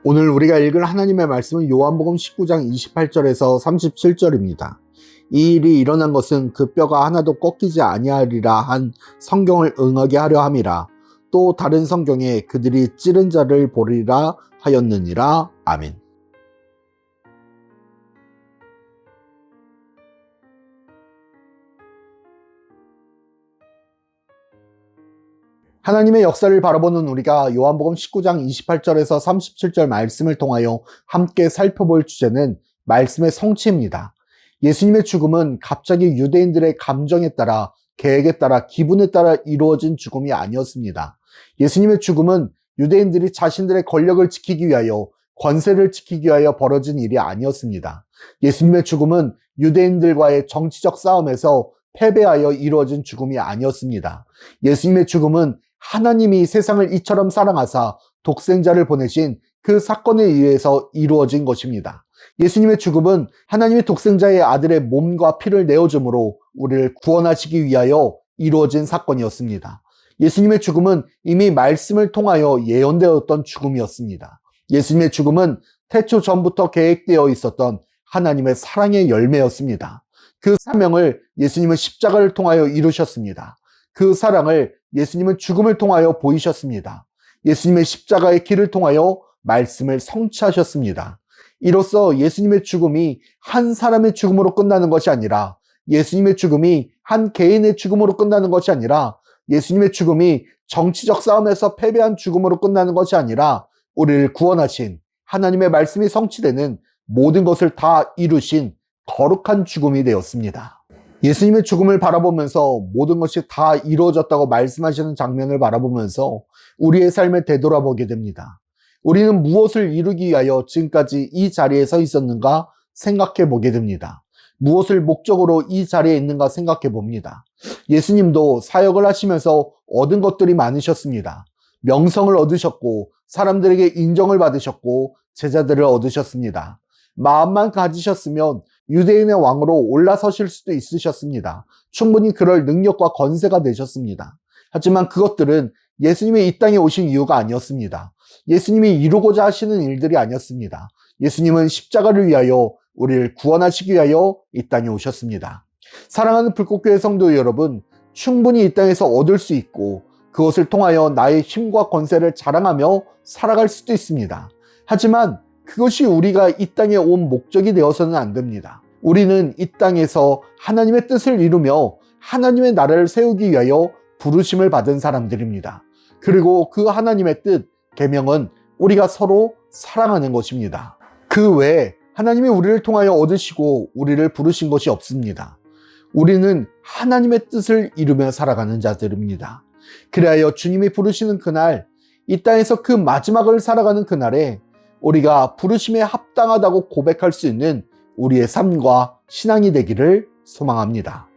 오늘 우리가 읽을 하나님의 말씀은 요한복음 19장 28절에서 37절입니다. 이 일이 일어난 것은 그 뼈가 하나도 꺾이지 아니하리라 한 성경을 응하게 하려 함이라. 또 다른 성경에 그들이 찌른 자를 보리라 하였느니라. 아멘. 하나님의 역사를 바라보는 우리가 요한복음 19장 28절에서 37절 말씀을 통하여 함께 살펴볼 주제는 말씀의 성취입니다. 예수님의 죽음은 갑자기 유대인들의 감정에 따라, 계획에 따라, 기분에 따라 이루어진 죽음이 아니었습니다. 예수님의 죽음은 유대인들이 자신들의 권력을 지키기 위하여, 권세를 지키기 위하여 벌어진 일이 아니었습니다. 예수님의 죽음은 유대인들과의 정치적 싸움에서 패배하여 이루어진 죽음이 아니었습니다. 예수님의 죽음은 하나님이 세상을 이처럼 사랑하사 독생자를 보내신 그 사건에 의해서 이루어진 것입니다. 예수님의 죽음은 하나님의 독생자의 아들의 몸과 피를 내어줌으로 우리를 구원하시기 위하여 이루어진 사건이었습니다. 예수님의 죽음은 이미 말씀을 통하여 예언되었던 죽음이었습니다. 예수님의 죽음은 태초 전부터 계획되어 있었던 하나님의 사랑의 열매였습니다. 그 사명을 예수님은 십자가를 통하여 이루셨습니다. 그 사랑을 예수님은 죽음을 통하여 보이셨습니다. 예수님의 십자가의 길을 통하여 말씀을 성취하셨습니다. 이로써 예수님의 죽음이 한 사람의 죽음으로 끝나는 것이 아니라, 예수님의 죽음이 한 개인의 죽음으로 끝나는 것이 아니라, 예수님의 죽음이 정치적 싸움에서 패배한 죽음으로 끝나는 것이 아니라, 우리를 구원하신 하나님의 말씀이 성취되는 모든 것을 다 이루신 거룩한 죽음이 되었습니다. 예수님의 죽음을 바라보면서 모든 것이 다 이루어졌다고 말씀하시는 장면을 바라보면서 우리의 삶을 되돌아보게 됩니다. 우리는 무엇을 이루기 위하여 지금까지 이 자리에 서 있었는가 생각해 보게 됩니다. 무엇을 목적으로 이 자리에 있는가 생각해 봅니다. 예수님도 사역을 하시면서 얻은 것들이 많으셨습니다. 명성을 얻으셨고, 사람들에게 인정을 받으셨고, 제자들을 얻으셨습니다. 마음만 가지셨으면 유대인의 왕으로 올라서실 수도 있으셨습니다. 충분히 그럴 능력과 권세가 되셨습니다. 하지만 그것들은 예수님이 이 땅에 오신 이유가 아니었습니다. 예수님이 이루고자 하시는 일들이 아니었습니다. 예수님은 십자가를 위하여, 우리를 구원하시기 위하여 이 땅에 오셨습니다. 사랑하는 불꽃교회 성도 여러분, 충분히 이 땅에서 얻을 수 있고 그것을 통하여 나의 힘과 권세를 자랑하며 살아갈 수도 있습니다. 하지만 그것이 우리가 이 땅에 온 목적이 되어서는 안 됩니다. 우리는 이 땅에서 하나님의 뜻을 이루며 하나님의 나라를 세우기 위하여 부르심을 받은 사람들입니다. 그리고 그 하나님의 뜻, 계명은 우리가 서로 사랑하는 것입니다. 그 외에 하나님이 우리를 통하여 얻으시고 우리를 부르신 것이 없습니다. 우리는 하나님의 뜻을 이루며 살아가는 자들입니다. 그리하여 주님이 부르시는 그날, 이 땅에서 그 마지막을 살아가는 그날에 우리가 부르심에 합당하다고 고백할 수 있는 우리의 삶과 신앙이 되기를 소망합니다.